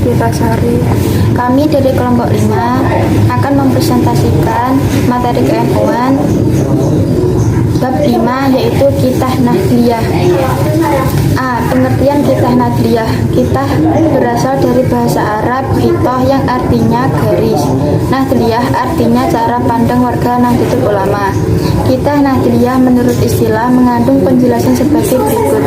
Puspitasari. Kami dari kelompok 5 akan mempresentasikan materi keilmuan bab 5, yaitu Kitah Nahdliyah. A. Pengertian Kitah Nahdliyah. Kitah berasal dari bahasa Arab khitoh yang artinya garis. Nahdliyah artinya cara pandang warga Nahdlatul Ulama. Kitah Nahdliyah menurut istilah mengandung penjelasan sebagai berikut.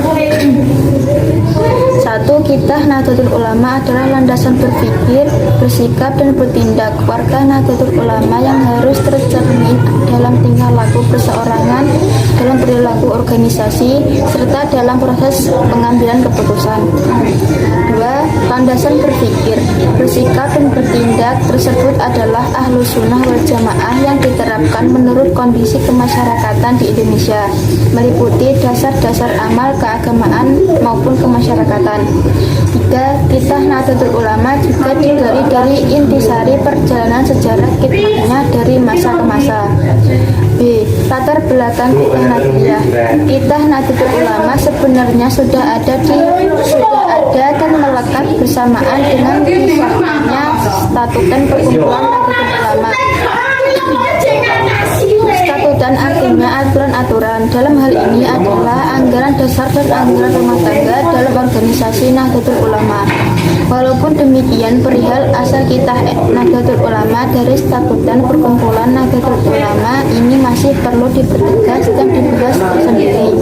1. Kitah Nahdlatul Ulama adalah landasan berpikir, bersikap, dan bertindak warga Nahdlatul Ulama yang harus tercermin dalam tingkah laku perseorangan, dalam perilaku organisasi, serta dalam proses pengambilan keputusan. 2. Landasan berpikir, bersikap, dan bertindak tersebut adalah Ahlus Sunnah wal Jamaah yang diterapkan menurut kondisi kemasyarakatan di Indonesia, meliputi dasar-dasar amal keagamaan maupun kemasyarakatan. 3. Kitah Nahdlatul Ulama juga digali dari intisari perjalanan sejarah khidmatnya dari masa ke masa. B. Latar belakang Kitah Nahdliyah. Kitah Nahdlatul Ulama sebenarnya sudah ada dan melekat bersamaan dengan disahkannya statutan perkumpulan Nahdlatul Ulama. Statutan artinya aturan-aturan. Dalam hal ini adalah anggaran dasar dan anggaran rumah tangga dalam organisasi Nahdlatul Ulama. Walaupun demikian, perihal asal Kitah Nahdlatul Ulama dari statutan perkumpulan Nahdlatul Ulama ini masih perlu dipertegas dan dibahas tersendiri.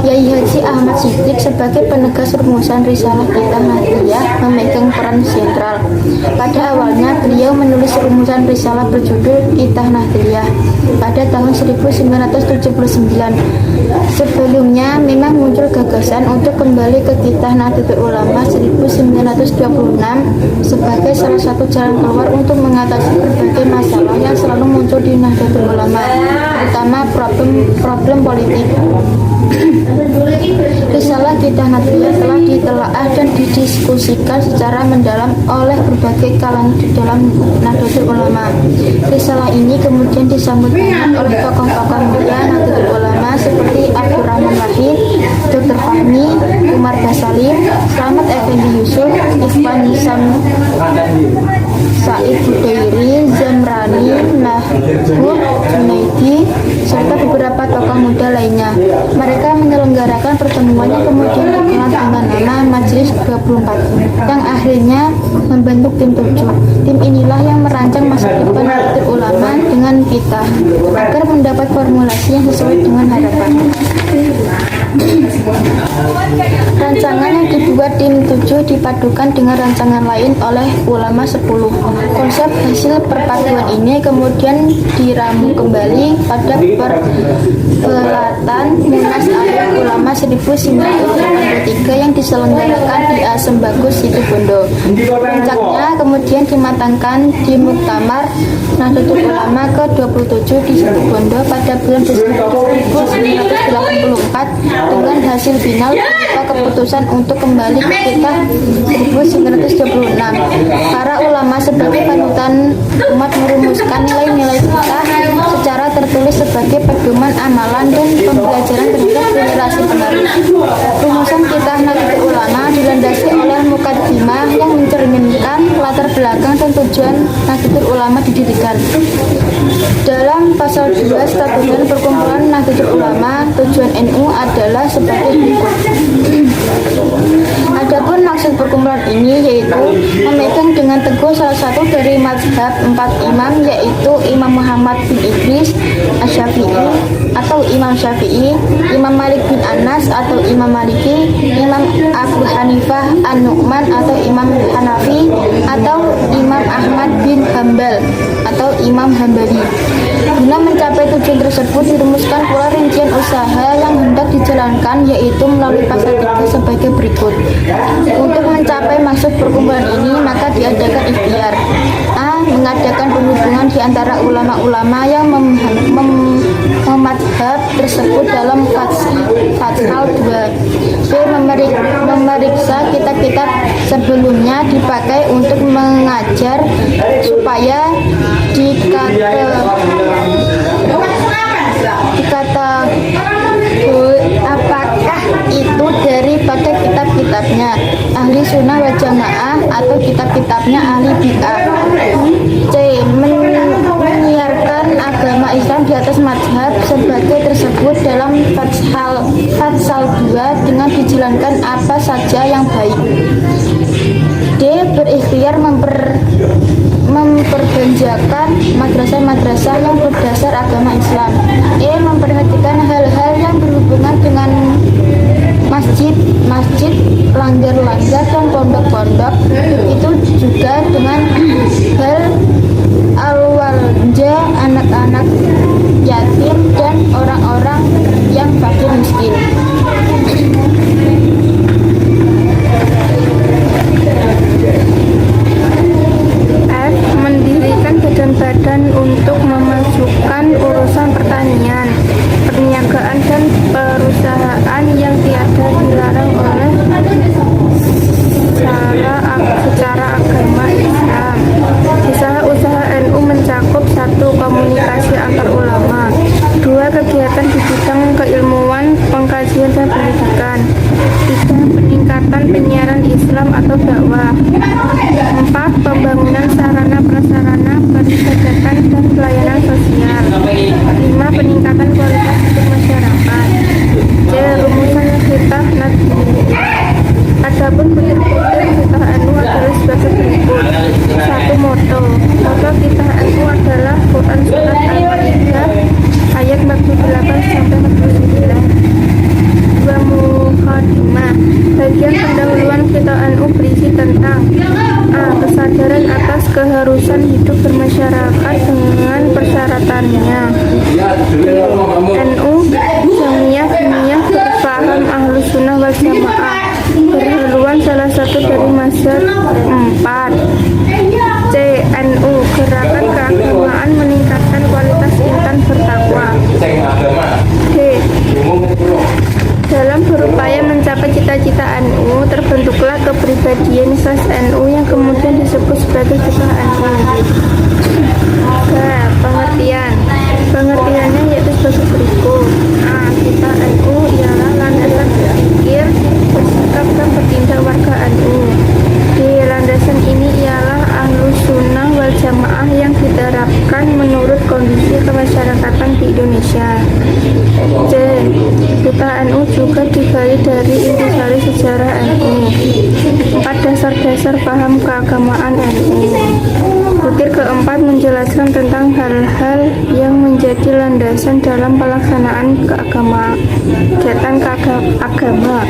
Kiai Haji Ahmad Siddiq sebagai penegas rumusan Risalah Kitah Nahdliyah memegang peran sentral. Pada awalnya beliau menulis rumusan risalah berjudul Kitah Nahdliyah pada tahun 1979. Sebelumnya memang muncul gagasan untuk kembali ke Kitah Nahdlatul Ulama 1926 sebagai salah satu jalan keluar untuk mengatasi berbagai masalah yang selalu muncul di Nahdlatul Ulama, terutama problem politik. Risalah Kitah Nahdliyah telah ditelaah dan didiskusikan secara mendalam oleh berbagai kalangan di dalam Nahdlatul Ulama. Risalah ini kemudian disambut baik oleh tokoh-tokoh mulia Nahdlatul Ulama seperti Abdurrahman Wahid, Dr. Fahmi, Umar Basalim, Slamet Effendi Yusuf, Ikhwan Hisam, Said Budairi, Zamrani, Nahbur, Junaidi, serta beberapa tokoh muda lainnya. Mereka menyelenggarakan pertemuan yang kemudian dikenal dengan nama Majelis 24 yang akhirnya membentuk tim 7. Tim inilah yang merancang masa depan Nahdlatul Ulama dengan kita agar mendapat formulasi yang sesuai dengan harapan. Rancangan yang dibuat tim 7 dipadukan dengan rancangan lain oleh ulama 10. Konsep hasil perpaduan ini kemudian diramu kembali pada perhelatan Munas Alim Ulama 1983 yang diselenggarakan di Asem Bagus Situbondo. Puncaknya kemudian dimatangkan di Muktamar Nahdlatul Ulama ke-27 di Situbondo pada bulan Desember 1984 dengan hasil final berupa keputusan untuk kembali ke Kitah 1936. Para ulama sebagai panutan umat merumuskan nilai-nilai Kitah secara tertulis sebagai pedoman amalan dan pembelajaran terhadap generasi penerus. Rumusan Kitah Nahdlatul Ulama dilandasi oleh mukaddimah yang mencerminkan latar belakang dan tujuan Nahdlatul Ulama didirikan. Dalam pasal 2 statuta perkumpulan Nahdlatul Ulama, tujuan NU adalah sebagai berikut. Adapun maksud perkumpulan ini yaitu memegang dengan teguh salah satu dari mazhab 4 imam, yaitu Imam Muhammad bin Idris Asy-Syafi'i atau Imam Syafi'i, Imam Malik bin Anas atau Imam Maliki, Imam Abu Hanifah An-Nu'man atau Imam Hanafi, atau Imam Ahmad bin Hambal atau Imam Hambali. Guna mencapai tujuan tersebut dirumuskan pula rincian usaha yang hendak dijalankan, yaitu melalui pasal 3 sebagai berikut. Untuk mencapai maksud perkumpulan ini maka diadakan ikhtiar. A. Mengadakan penghubungan di antara ulama-ulama yang memadhab tersebut dalam pasal 2. B. Memeriksa kitab-kitab sebelumnya dipakai untuk mengajar supaya dikata apakah itu daripada kitab-kitabnya. Ahli Sunnah wal Jamaah atau kitab-kitabnya ahli bid'ah. C. Menyiarkan agama Islam di atas mazhab sebagai tersebut dalam Fatsal 2 dengan dijalankan apa saja yang baik. D. Berikhtiar memperbanjakan madrasah-madrasah yang berdasar agama Islam. E. Memperhatikan hal-hal yang berhubungan dengan masjid, langgar-langgar dan pondok-pondok, itu juga dengan hal al-walja, anak-anak yatim dan orang-orang yang fakir miskin. F. Mendirikan badan-badan untuk memasukkan urusan pertanian, perniagaan dan perusahaan yang tiada dilarang oleh secara agama Islam. Usaha NU mencakup 1. Komunikasi antar ulama, 2. Kegiatan di bidang keilmuan, pengkajian dan pendidikan, 3. Peningkatan penyiaran Islam atau dakwah, 4. Pembangunan sarana prasarana peribadatan dan pelayanan sosial, 5. Peningkatan kualitas hidup masyarakat. C. Rumusan khitah Nadhiyah. Adapun butir-butir khitah NU adalah sebagai berikut. 1. Moto khitah NU adalah Quran Surat Al-Maidah ayat 48 sampai 49. 2. Muqaddimah. Bagian pendahuluan khitah NU berisi tentang A. Kesadaran atas keharusan hidup bermasyarakat dengan persyaratannya. NU Jamiyah berpaham Ahlus Sunnah wal Jamaah, berhaluan salah satu dari mazhab 4. C. NU Gerakan Keagamaan meningkatkan kualitas insan bertakwa. D. Dalam berupaya mencapai cita-cita NU, terbentuklah kepribadian khas NU yang kemudian disebut sebagai khitah NU. Pengertiannya yaitu sebagai berikut. A. Khitah NU ialah landasan berpikir, bersikap dan bertindak warga NU. D. Landasan ini ialah Ahlus Sunnah wal Jamaah yang diterapkan menurut kondisi kemasyarakatan di Indonesia. C. Khitah NU juga digali dari intisari sejarah NU. 4. Dasar-dasar paham keagamaan NU. Butir keempat menjelaskan tentang hal-hal yang menjadi landasan dalam pelaksanaan kegiatan agama.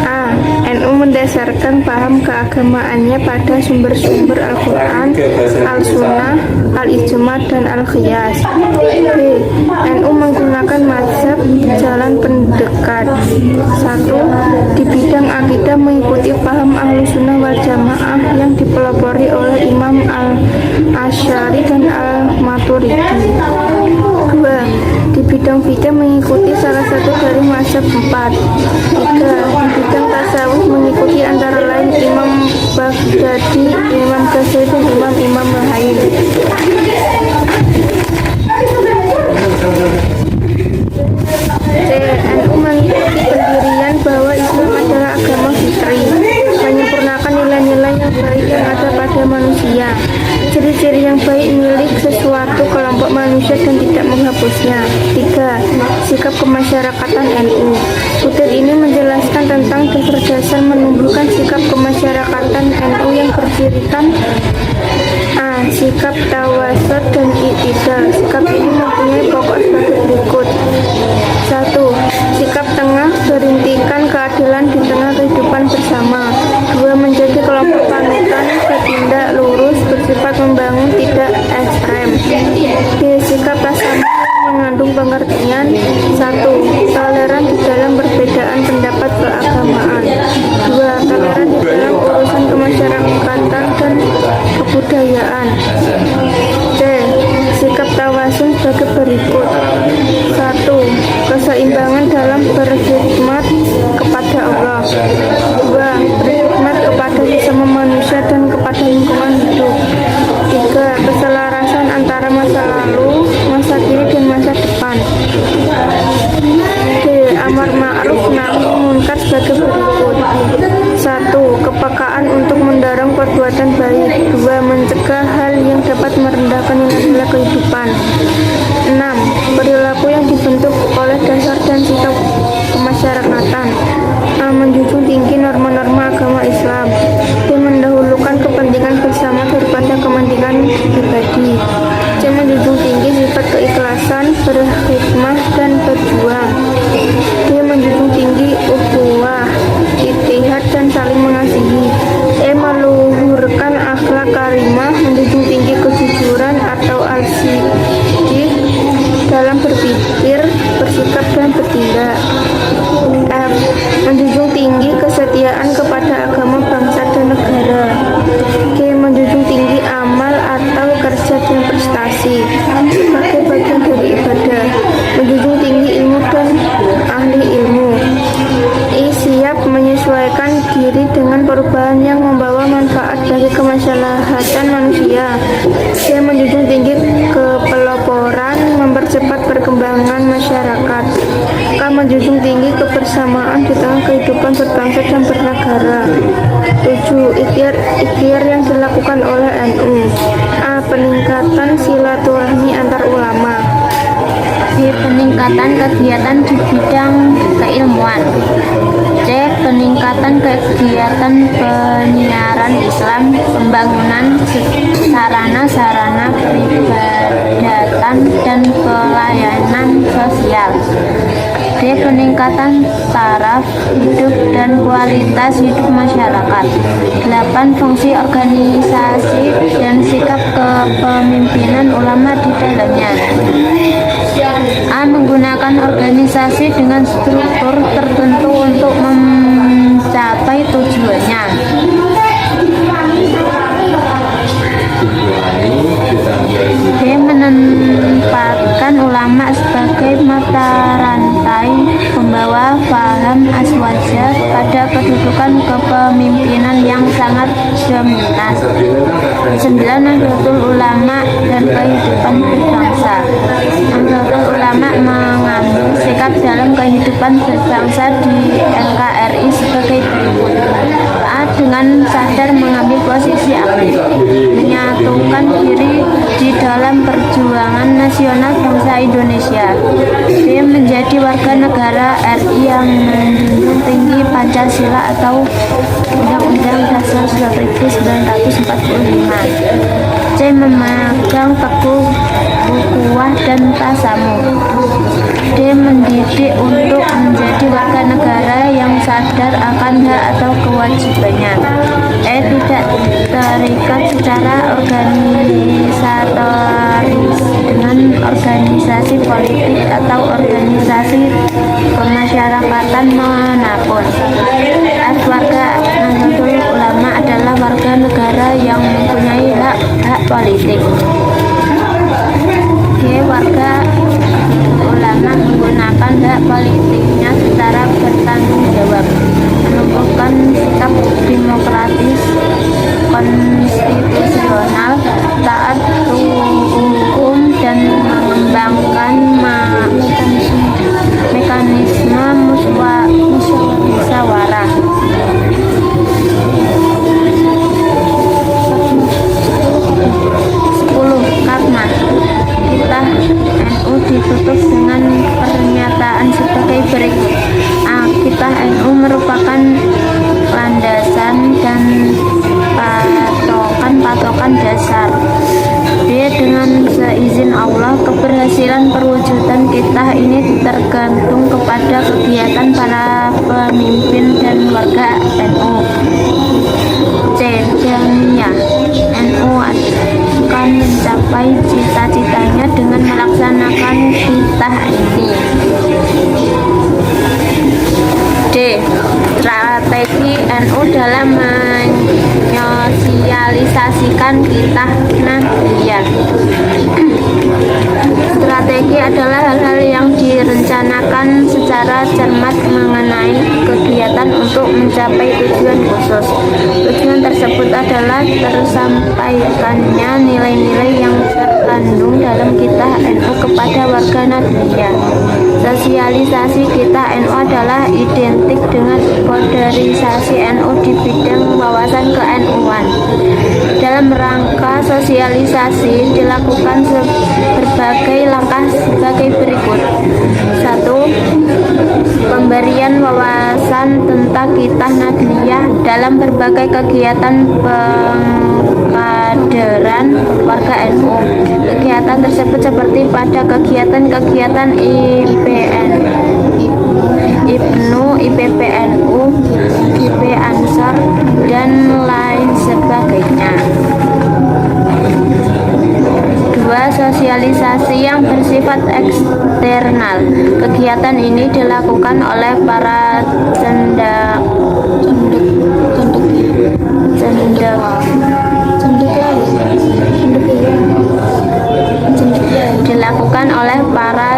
A. NU mendasarkan paham keagamaannya pada sumber-sumber Al-Quran, Al-Sunnah, Al-Ijma, dan Al-Qiyas. B. NU menggunakan mazhab jalan pendekat. 1. Di bidang akidah mengikuti paham Ahlus Sunnah wal Jamaah yang dipelopori oleh Imam Al-Asy'ari dan Al-Maturidi. 2. Di bidang fikih mengikuti salah satu dari mazhab 4. 3. Di bidang tasawuf mengikuti antara lain Imam Baghdadi, Imam Ghazali, dan Imam lain. C. NU mengikuti pendirian bahwa Islam adalah agama fitri, menyempurnakan nilai-nilai yang baik yang ada pada manusia, ciri-ciri yang baik milik sesuatu kelompok manusia dan tidak menghapusnya. 3. Sikap kemasyarakatan NU. Butir ini menjelaskan tentang dasar-dasar menumbuhkan sikap kemasyarakatan NU yang berdirikan A. Sikap tawasud dan i'tidal. Sikap ini mempunyai pokok sebagai berikut. 1. Sikap tengah, berintikan keadilan di tengah kehidupan bersama. 2. Menjadi kelompok panutan, bertindak lurus, bersifat membangun, tidak ekstrem. B. Sikap tasamuh mengandung pengertian. 1. Toleran di dalam perbedaan pendapat keagamaan. 2. Toleran di dalam urusan kemasyarakatan dan kebudayaan. C. Sikap tawasul sebagai berikut. 1. Keseimbangan dalam berkhidmat kepada Allah. 2. Berkhidmat kepada sesama manusia dan kepada lingkungan hidup. 3. Keselarasan antara masa lalu, masa kini, dan masa depan. D. Amar ma'ruf nahi munkar sebagai berikut. 1. Kepekaan untuk perbuatan baik. 2. Mencegah hal yang dapat merendahkan nilai-nilai kehidupan. 6. Perilaku yang dibentuk oleh dasar dan sikap kemasyarakatan. A. Menjunjung tinggi norma-norma agama Islam. B. Mendahulukan kepentingan bersama daripada kepentingan pribadi. C. Menjunjung tinggi sifat keikhlasan, berhikmah, dan berjuang. D. Menjunjung tinggi ukhuwah, ittihad, dan saling mengasihi. E. Meluhurkan akhlak karimah, menjunjung tinggi kejujuran atau al-sidq dalam berpikir, bersikap, dan bertindak. F. Menjunjung tinggi kesetiaan kepada agama, bangsa, dan negara. G. Menjunjung tinggi amal atau kerja dan prestasi sebagai bagian dari ibadah. Menjunjung tinggi ilmu dan ahli ilmu. I. Siap menyesuaikan diri dengan perubahan yang membawa manfaat bagi kemaslahatan manusia. C. Menjunjung tinggi kepeloporan, mempercepat perkembangan masyarakat. K. Menjunjung tinggi kebersamaan di tengah kehidupan berbangsa dan bernegara. 7. Ikhtiar yang dilakukan oleh NU. A. Peningkatan silaturahmi antar ulama. B. Peningkatan kegiatan di bidang keilmuan. C. Peningkatan kegiatan penyiaran Islam, pembangunan sarana-sarana peribadatan dan pelayanan sosial. D. Peningkatan taraf hidup dan kualitas hidup masyarakat. 8. Fungsi organisasi dan sikap kepemimpinan ulama di dalamnya. A. Menggunakan organisasi dengan struktur tertentu untuk mencapai tujuannya. D. Menempatkan ulama sebagai mata rantai pembawa paham aswaja pada kedudukan kepemimpinan yang sangat dominan. 9. Nahdlatul Ulama dan kehidupan berbangsa. Nahdlatul Ulama mengambil sikap dalam kehidupan berbangsa di NKRI sebagai berikut. A. Dengan sadar mengambil posisi aktif, menyatukan diri di dalam perjuangan nasional bangsa Indonesia. B. Menjadi warga negara RI yang menjunjung tinggi Pancasila atau Undang-Undang Dasar 1945. C. Memegang teguh ukhuwah dan tasamuh. D. Mendidik untuk menjadi warga negara yang sadar akan hak atau kewajibannya. E. Tidak terikat secara organisatoris dengan organisasi politik atau organisasi kemasyarakatan manapun. F. Warga Nahdlatul Ulama adalah warga negara yang mempunyai hak politik. G. Warga ulama menggunakan hak politiknya secara bertanggung jawab, menumbuhkan sikap demokratis, konstitusional, taat hukum, dan mengembangkan mekanisme musyawarah. 10. Karena kita NU ditutup dengan pernyataan sebagai berikut. A. Kita NU merupakan landasan dan patokan dasar. B. Dengan seizin Allah, keberhasilan perwujudan kita ini tergantung kepada kegiatan para pemimpin dan warga NU. C. Jamiyah NU akan mencapai cita-citanya dengan melaksanakan titah ini. D. Strategi NU dalam menyosialisasikan titah nahdliyah. Strategi adalah hal-hal yang direncanakan secara cermat mengenai kegiatan untuk mencapai tujuan khusus. Tujuan tersebut adalah adalah tersampaikannya nilai-nilai yang terkandung dalam Kitab NU kepada warga Nahdliyah. Sosialisasi Kitab NU adalah identik dengan kaderisasi NU di bidang wawasan ke-NU-an. Dalam rangka sosialisasi dilakukan berbagai langkah sebagai berikut. 1. Pemberian wawasan tentang Kitab Nahdliyah dalam berbagai kegiatan pengkaderan warga NU. Kegiatan tersebut seperti pada kegiatan-kegiatan IPN, IPNU, IPPNU, IP Ansor, dan lain sebagainya. 2. Sosialisasi yang bersifat eksternal. Kegiatan ini dilakukan oleh para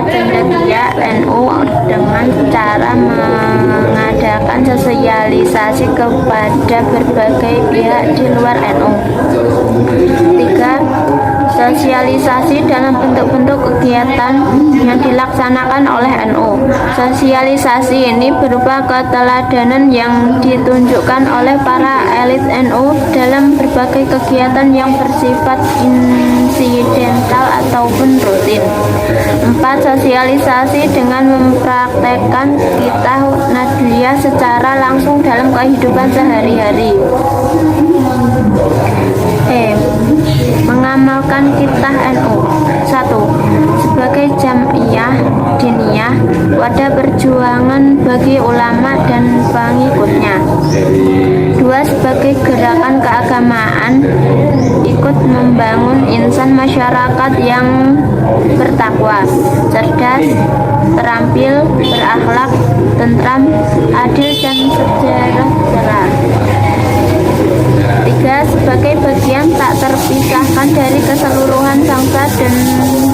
cendekia NU dengan cara mengadakan sosialisasi kepada berbagai pihak di luar NU. 3. Sosialisasi dalam bentuk-bentuk kegiatan yang dilaksanakan oleh NU. Sosialisasi ini berupa keteladanan yang ditunjukkan oleh para elit NU dalam berbagai kegiatan yang bersifat insidental ataupun rutin. 4. Sosialisasi dengan mempraktekkan Kitab Nahdliyah secara langsung dalam kehidupan sehari-hari. Mengamalkan Kitab NU. 1. Sebagai jam'iyah diniyah, wadah perjuangan bagi ulama dan pengikutnya. 2. Sebagai gerakan keagamaan, ikut membangun insan masyarakat yang bertakwa, cerdas, terampil, berakhlak, tentram, adil, dan sejahtera. 3. Sebagai bagian tak terpisahkan dari keseluruhan bangsa dan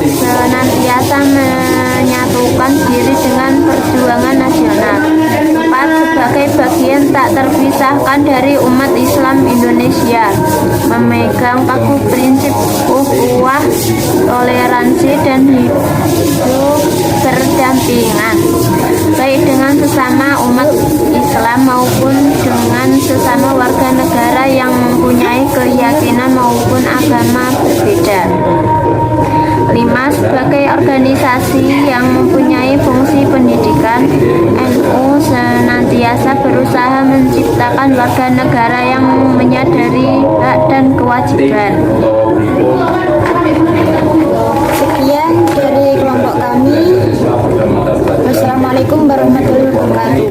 senantiasa menyatukan diri dengan perjuangan nasional. 4. Sebagai bagian tak terpisahkan dari umat Islam Indonesia, memegang teguh prinsip ukhuwah, toleransi, dan hidup berdampingan, baik dengan sesama umat Islam maupun dengan sesama warga negara yang mempunyai keyakinan maupun agama berbeda. 5. Sebagai organisasi yang mempunyai fungsi pendidikan, NU senantiasa berusaha menciptakan warga negara yang menyadari hak dan kewajiban. Sekian dari kelompok kami. Wassalamualaikum warahmatullahi wabarakatuh.